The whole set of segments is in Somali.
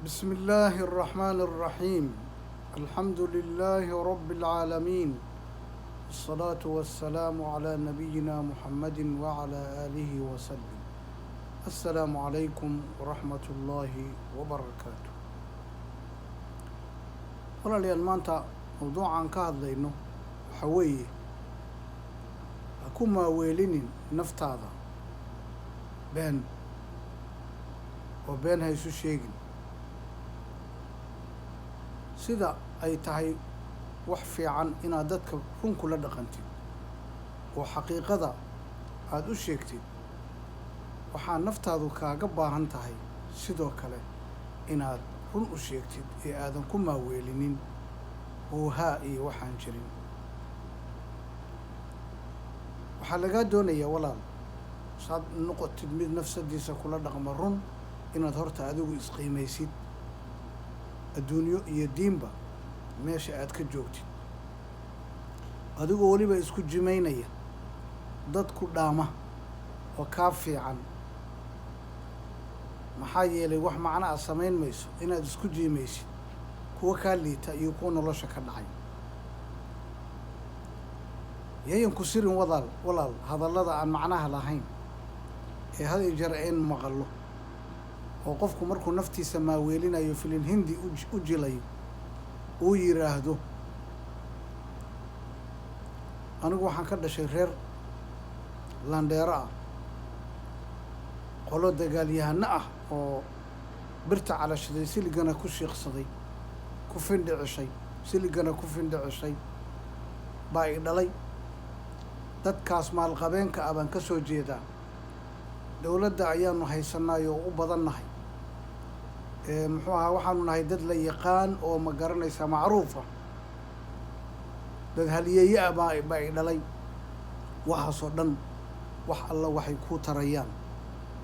بسم الله الرحمن الرحيم. الحمد لله رب العالمين، الصلاة والسلام على نبينا محمد وعلى آله وسلم. السلام عليكم ورحمة الله وبركاته. ولا لي المانتا موضوع عن كهذا لأنه حوي أكون ما ويلين نفط هذا بين وبين هيسو شيء sida ay tahay wax fiican inaad dadka run kula dhaqantid oo xaqiiqada aad u sheegtid. waxaa naftaadu kaaga baahan tahay sidoo kale inaad run u sheegtid ee aadan ku maaweelinin oo haa iyo waxaan jirin. waxaa lagaa doonayaa walaal saad noqotid mid nafsadiisa kula dhaqma run inaad horta adigu isqiimaysid adduunyo iyo diinba meesha aad ka joogtid adigoo weliba isku jimaynaya dad ku dhaama oo kaa fiican. maxaa yeelay wax macno ah samayn mayso inaad isku jiimaysid kuwa kaa liita iyo kuwa nolosha ka dhacay. yayan ku sirin walaal hadallada aan macnaha lahayn ee had iyo jeer ayn maqallo oo qofku markuu naftiisa maaweelinayo filin hindi u jilayo uu yiraahdo anigu waxaan ka dhashay reer landheero ah, qolo dagaalyahano ah oo birta calashaday siligana ku shiiqsaday ku findhicishay siligana ku findhicishay baa i dhalay. dadkaas maalqabeenka ah baan ka soo jeedaa. dowladda ayaanu haysanayo oo u badannahay. muxuu ahaa waxaanu nahay dad la yaqaan oo ma garanaysaa macruufa. dad haliyeeye ah baa i dhalay. waxaasoo dhan wax alla waxay kuu tarayaan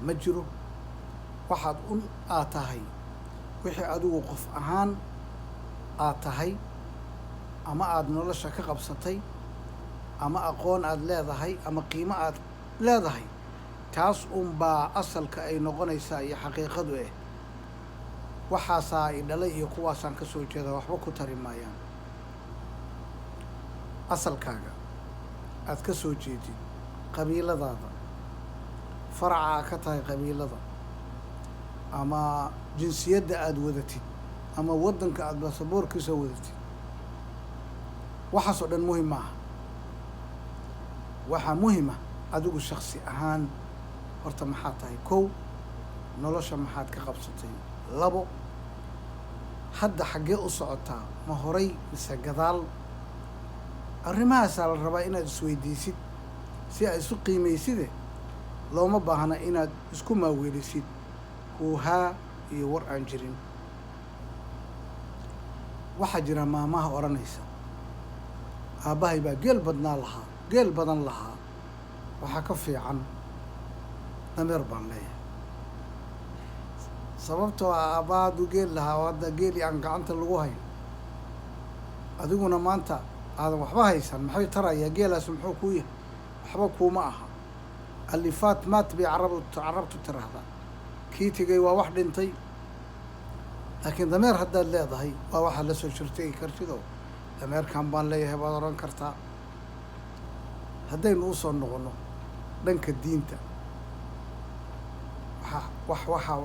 ma jiro. waxaad aad tahay wixii adigu qof ahaan aad tahay ama aada nolosha ka qabsatay ama aqoon aad leedahay ama qiimo aad leedahay, taas unbaa asalka ay noqonaysaa iyo xaqiiqadu ah. waxaasaa i dhalay iyo kuwaasaan ka soo jeeda waxba ku tari maayaan. asalkaaga aad ka soo jeedid, qabiiladaada, faraca aad ka tahay qabiilada, ama jinsiyadda aada wadatid, ama waddanka aada baasaboorkiisa wadatid, waxaasoo dhan muhim maaha. waxaa muhima adigu shaksi ahaan horta maxaad tahay. kow, nolosha maxaad ka qabsatay. labo, hadda xaggee u socotaa, ma horay mise gadaal. arrimahaasaa la rabaa inaad isweydiisid si aad isu qiimayside. looma baahna inaad isku maaweelisid huuhaa iyo war aan jirin. waxaa jira maamaha odhanaysa aabbahay baa geel badan lahaa waxaa ka fiican dameer baan leeyahay. sababtoo ah aabbaha hadduu geel lahaa oo hadda geeli aan gacanta lagu hayn, adiguna maanta aadan waxba haysan, maxay tarayaa geelaas muxuu kuu yahay? waxba kuuma aha. alifaat maat bay carabtu tiraahdaa. kii tegay waa wax dhintay. laakiin dameer haddaad leedahay waa waxaad la soo shirtegi kartidoo dameerkan baan leeyahay baad odhan kartaa. haddaynu usoo noqono dhanka diinta, waxaa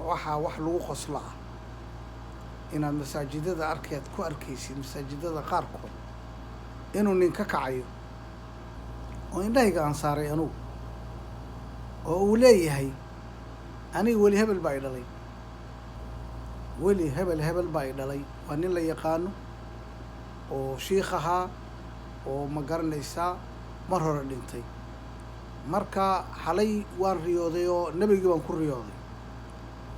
wax lagu qoslo ah inaad masaajidada ku arkaysid masaajidada qaarkood inuu nin ka kacayo oo indhahayga aan saaray anugu, oo uu leeyahay aniga weli hebel baa i dhalay. weli hebel baa i dhalay waa nin la yaqaano oo shiikh ahaa oo ma garanaysaa mar hore dhintay. marka xalay waan riyooday oo nebigii baan ku riyooday.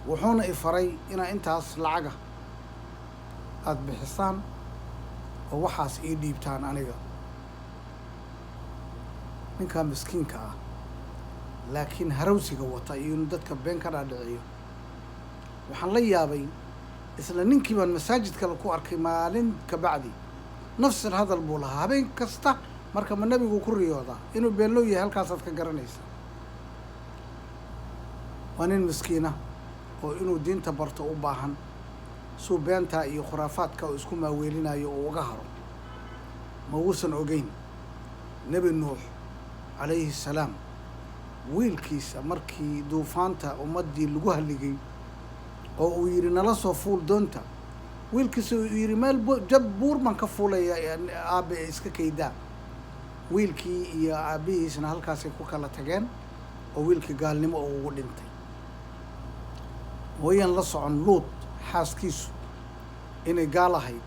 wuxuuna i faray inaa intaas lacaga aada bixisaan oo waxaas ii dhiibtaan aniga. ninkaa miskiinka ah laakiin harawsiga wata iyo inuu dadka been ka dhaadhiciyo. waxaan la yaabay isla ninkii baan masaajid kale ku arkay maalin ka bacdi. nafsil hadal buu lahaa habeen kasta. marka ma nebigu ku riyoodaa inuu beenlow yahay halkaasaad ka garanaysaa. waa nin miskiina oo inuu diinta barto u baahan, suu beentaa iyo khuraafaadka oo isku maaweelinayo oo uga haro ma uusan ogeyn nebi nuux calayhi salaam wiilkiisa markii duufaanta ummaddii lagu halligay oo uu yidhi nala soo fuul doonta wiilkiisa uu yidhi meel jab buur baan ka fuulaya aabe ee iska kaydaa wiilkii iyo aabbihiisna halkaasay ku kala tageen oo wiilkii gaalnimo oo ugu dhintay wayan la socon luud xaaskiisu inay gaal ahayd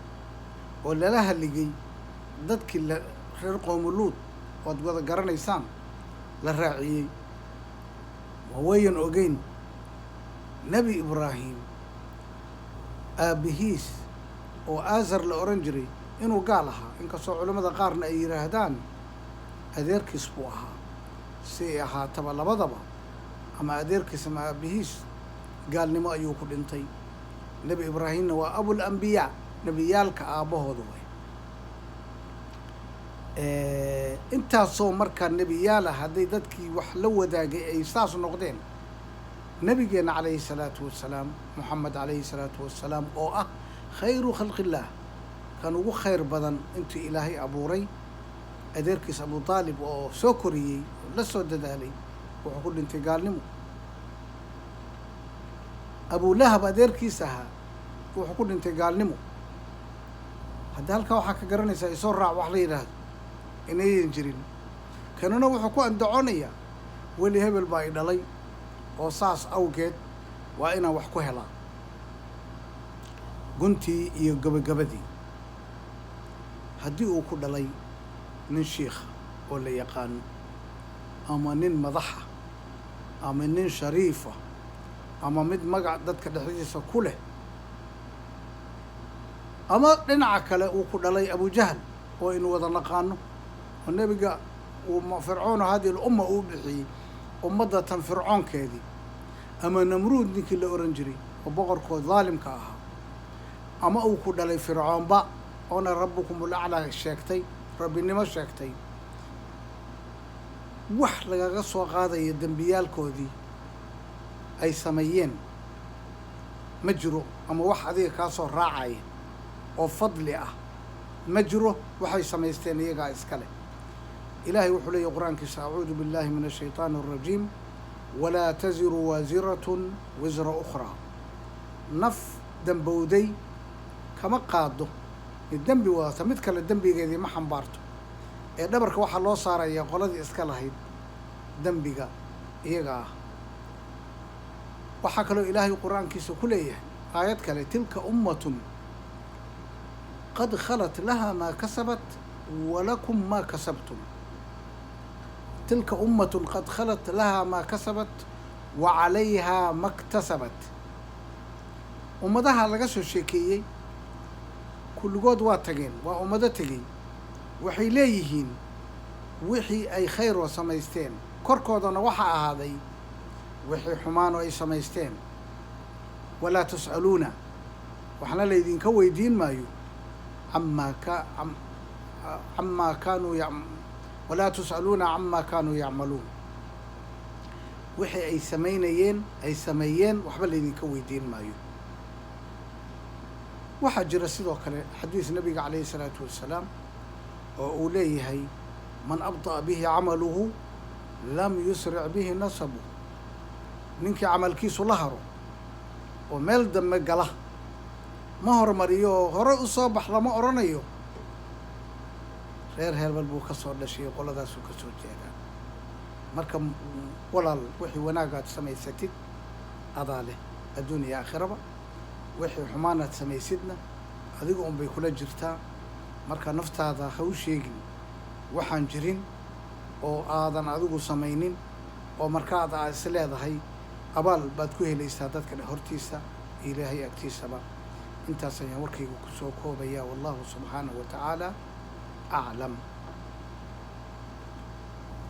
oo lala halligay dadkii reer qowmi luud oad wada garanaysaan la raaciyey wayan ogeyn nebi ibraahim aabbihiis oo aazar la oran jiray inuu gaal ahaa inkastoo culimmada qaarna ay yidhaahdaan adeerkiis buu ahaa si ay ahaataba labadaba ama adeerkiis ama aabbihiis gaalnimo ayuu ku dhintay nebi ibraahimna waa abul ambiyaa nebiyaalka aabbahooda way intaasoo markaa nebiyaal ah hadday dadkii wax la wadaagay ay saas noqdeen nebigeenna calayhi salaatu wassalaam moxamed calayhi salaatu wassalaam oo ah khayru khalqillaah kan ugu khayr badan intuu ilaahay abuuray adeerkiis abu taalib oo soo koriyey oo la soo dadaalay wuxuu ku dhintay gaalnimo abulahab adeerkiis ahaa wuxuu ku dhintay gaalnimo hadda halkaa waxaa ka garanaysaa isoo raac wax la yidhaahdo inayan jirin kanuna wuxuu ku andaconayaa weli hebel baa i dhalay oo saas awgeed waa inaan wax ku helaa guntii iyo gabagabadii haddii uu ku dhalay nin shiikha oo la yaqaano ama nin madaxa ama nin shariifa ama mid magac dadka dhexdiisa ku leh ama dhinaca kale uu ku dhalay abujahal oo aynu wada naqaano oo nebiga uu fircoona hadihi lumma uu bixiyey ummadda tan fircoonkeedii ama namruud ninkii la oran jiray oo boqorkood daalimka ahaa ama uu ku dhalay fircoonba oona rabbukumul aclaa sheegtay rabbinimo sheegtay wax lagaga soo qaadaya dembiyaalkoodii ay sameeyeen ma jiro ama wax adiga kaa soo raacaya oo fadli ah ma jiro waxay samaysteen iyagaa iskale ilaahay wuxuu leeyahy qur-aankiisa acuudu billahi min ashaytaani arajiim walaa taziru waasiratun wisra ukhraa naf dembowday kama qaado mid dembi wadata mid kale dembigeedii ma xambaarto ee dhabarka waxaa loo saarayaa qoladii iska lahayd dembiga iyaga ah waxaa kaloo ilaahay qur-aankiisa ku leeyahay aayad kale tilka ummatun qad khalat lahaa maa kasabat walakum maa kasabtum tilka ummatun qad khalat lahaa maa kasabat wa calayhaa ma ktasabat ummadaha laga soo sheekeeyey kulligood waa tageen waa ummado tegey waxay leeyihiin wixii ay khayr oo samaysteen korkoodana waxaa ahaaday wixii xumaan oo ay samaysteen walaa tus'aluuna waxna laydinka weydiin maayo camaa kaanuu walaa tus'aluuna camaa kaanuu yacmaluun wixii ay sameeyeen waxba laydinka weydiin maayo waxaa jira sidoo kale xadiis nabiga calayhi salaatu wassalaam oo uu leeyahay man abda'a bihi camaluhu lam yusric bihi nasabu ninkii camalkiisu la haro oo meel dambe gala ma hormariyo oo hore u soo bax lama odhanayo reer herbal buu ka soo dhashay qoladaasuu ka soo jeedaa marka walaal wixii wanaagaad samaysatid adaa leh adduun iyo aakhiraba wixii xumaanaad samaysidna adiga unbay kula jirtaa marka naftaada ha u sheegin waxaan jirin oo aadan adigu samaynin oo markaad aa is leedahay abaal baad ku helaysaa dadka hortiisa ilaahay agtiisaba intaas ayaan warkayga ku soo koobaya wallahu subxaanahu wa tacaala aclam